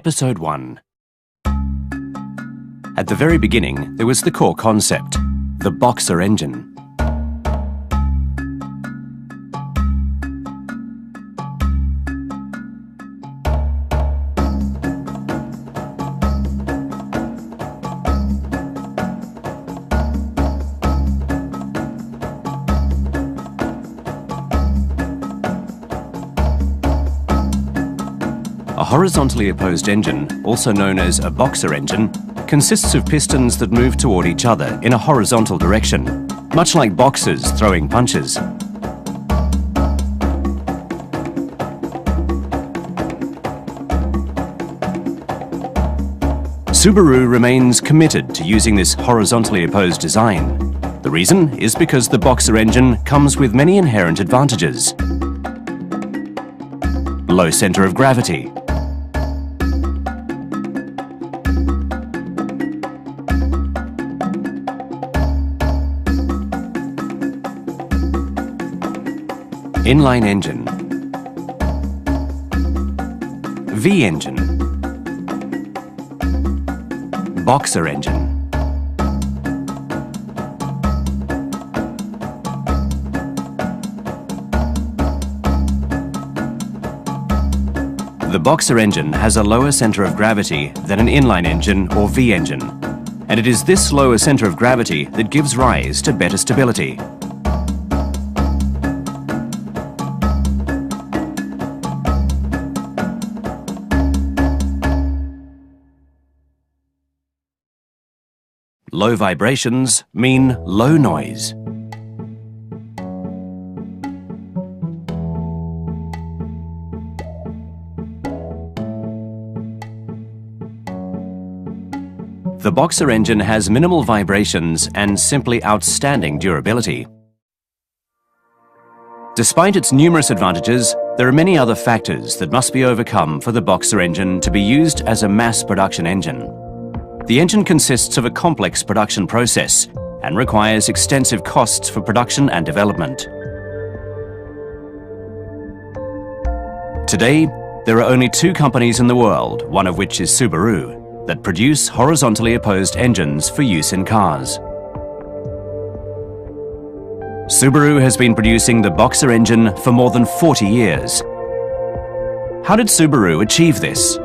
Episode 1. At the very beginning, there was the core concept, the Boxer engine. A horizontally opposed engine, also known as a boxer engine, consists of pistons that move toward each other in a horizontal direction, much like boxers throwing punches. Subaru remains committed to using this horizontally opposed design. The reason is because the boxer engine comes with many inherent advantages. Low center of gravity, inline engine, V engine, boxer engine. The boxer engine has a lower center of gravity than an inline engine or V engine, and it is this lower center of gravity that gives rise to better stability. Low vibrations mean low noise. The boxer engine has minimal vibrations and simply outstanding durability. Despite its numerous advantages, there are many other factors that must be overcome for the boxer engine to be used as a mass production engine. The engine consists of a complex production process and requires extensive costs for production and development. Today, there are only two companies in the world, one of which is Subaru, that produce horizontally opposed engines for use in cars. Subaru has been producing the boxer engine for more than 40 years. How did Subaru achieve this?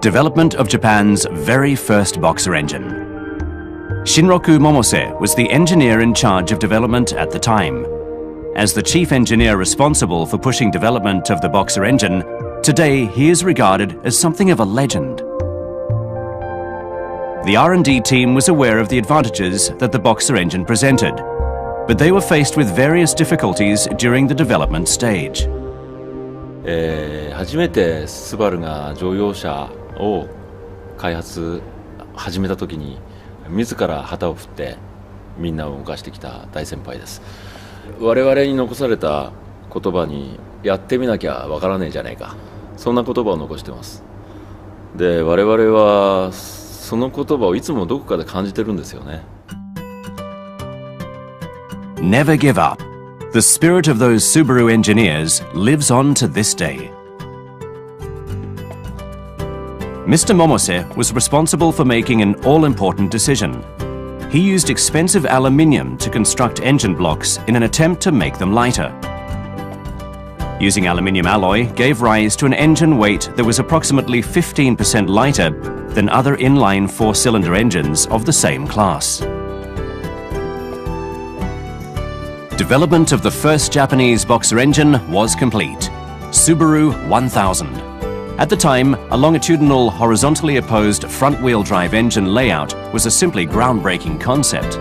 Development of Japan's very first boxer engine. Shinroku Momose was the engineer in charge of development at the time. As the chief engineer responsible for pushing development of the boxer engine, today he is regarded as something of a legend. The R&D team was aware of the advantages that the boxer engine presented, but they were faced with various difficulties during the development stage. 初めてスバルが乗用車を開発始めた時に自ら旗を振ってみんなを動かしてきた大先輩です。我々に残された言葉にやってみなきゃわからねえじゃねえか、そんな言葉を残してます。で、我々はその言葉をいつもどこかで感じてるんですよね。Never give up. The spirit of those Subaru engineers lives on to this day. Mr. Momose was responsible for making an all-important decision. He used expensive aluminium to construct engine blocks in an attempt to make them lighter. Using aluminium alloy gave rise to an engine weight that was approximately 15% lighter than other inline four-cylinder engines of the same class. Development of the first Japanese boxer engine was complete, Subaru 1000. At the time, a longitudinal, horizontally opposed front-wheel drive engine layout was a simply groundbreaking concept.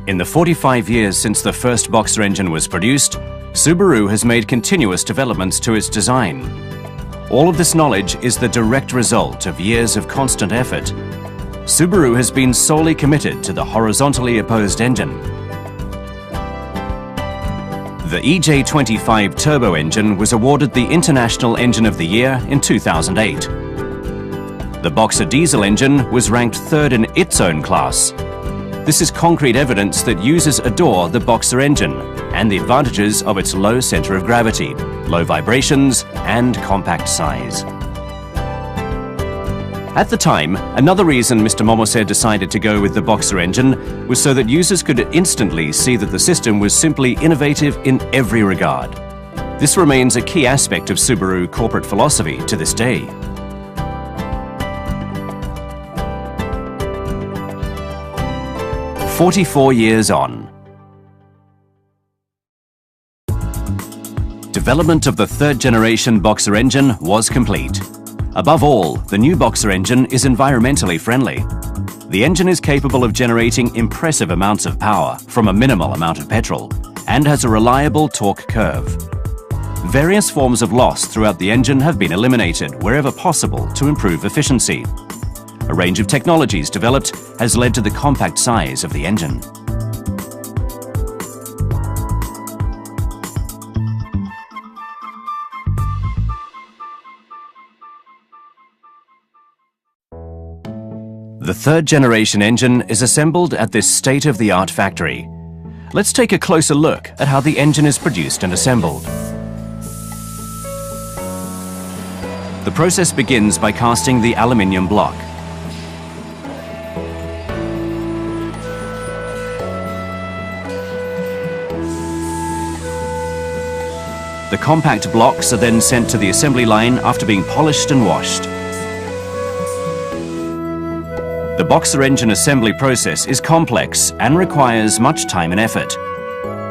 In the 45 years since the first boxer engine was produced, Subaru has made continuous developments to its design. All of this knowledge is the direct result of years of constant effort. Subaru has been solely committed to the horizontally opposed engine. The EJ25 turbo engine was awarded the International Engine of the Year in 2008. The Boxer diesel engine was ranked third in its own class. This is concrete evidence that users adore the Boxer engine and the advantages of its low center of gravity, low vibrations, and compact size. At the time, another reason Mr. Momose decided to go with the Boxer engine was so that users could instantly see that the system was simply innovative in every regard. This remains a key aspect of Subaru corporate philosophy to this day. "44 years on. Development of the third-generation Boxer engine was complete. Above all, the new Boxer engine is environmentally friendly. The engine is capable of generating impressive amounts of power from a minimal amount of petrol and has a reliable torque curve. Various forms of loss throughout the engine have been eliminated wherever possible to improve efficiency. A range of technologies developed has led to the compact size of the engine. The third-generation engine is assembled at this state-of-the-art factory. Let's take a closer look at how the engine is produced and assembled. The process begins by casting the aluminium block. The compact blocks are then sent to the assembly line after being polished and washed. The Boxer engine assembly process is complex and requires much time and effort.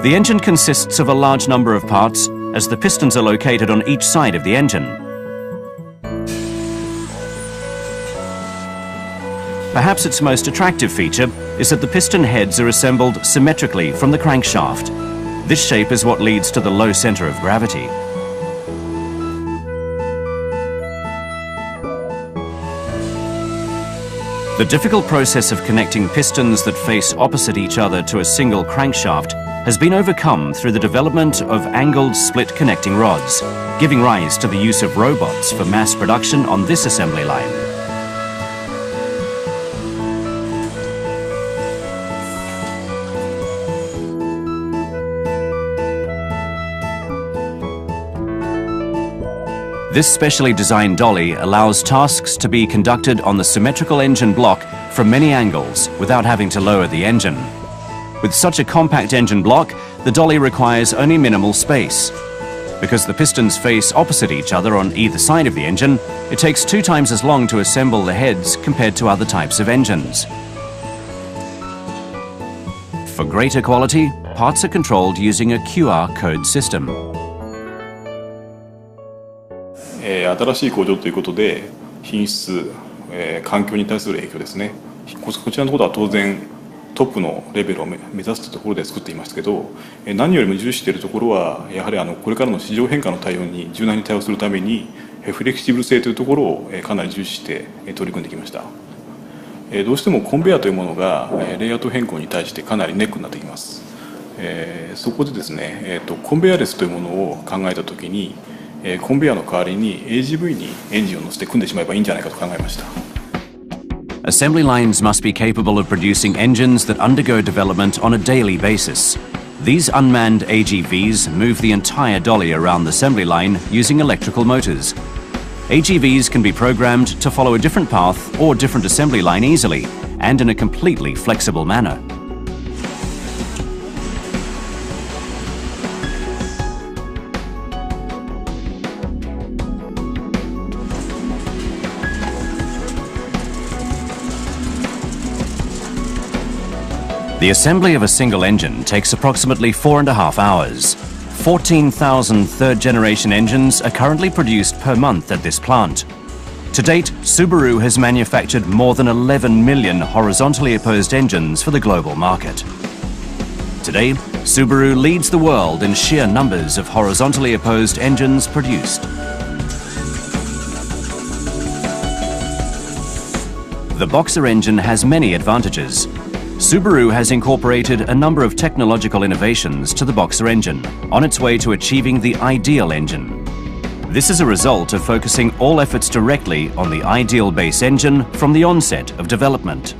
The engine consists of a large number of parts, as the pistons are located on each side of the engine. Perhaps its most attractive feature is that the piston heads are assembled symmetrically from the crankshaft. This shape is what leads to the low center of gravity. The difficult process of connecting pistons that face opposite each other to a single crankshaft has been overcome through the development of angled split connecting rods, giving rise to the use of robots for mass production on this assembly line. This specially designed dolly allows tasks to be conducted on the symmetrical engine block from many angles without having to lower the engine. With such a compact engine block, the dolly requires only minimal space. Because the pistons face opposite each other on either side of the engine, it takes 2 times as long to assemble the heads compared to other types of engines. For greater quality, parts are controlled using a QR code system. 新しい工場ということで品質、環境に対する影響ですね。こちらのところは当然トップのレベルを目指すというところで作っていますけど、何よりも重視しているところはやはりこれからの市場変化の対応に柔軟に対応するためにフレキシブル性というところをかなり重視して取り組んできました。どうしてもコンベヤーというものがレイアウト変更に対してかなりネックになってきます。そこでですね、コンベヤーレスというものを考えたときにコンベヤーの代わりに AGV にエンジンを乗せて組んでしまえばいいんじゃないかと考えました。Assembly lines must be capable of producing engines that undergo development on a daily basis. These unmanned AGVs move the entire dolly around the assembly line using electrical motors. AGVs can be programmed to follow a different path or different assembly line easily and in a completely flexible manner. The assembly of a single engine takes approximately 4.5 hours. 14,000 third-generation engines are currently produced per month at this plant. To date, Subaru has manufactured more than 11 million horizontally opposed engines for the global market. Today, Subaru leads the world in sheer numbers of horizontally opposed engines produced. The Boxer engine has many advantages. Subaru has incorporated a number of technological innovations to the Boxer engine on its way to achieving the ideal engine. This is a result of focusing all efforts directly on the ideal base engine from the onset of development.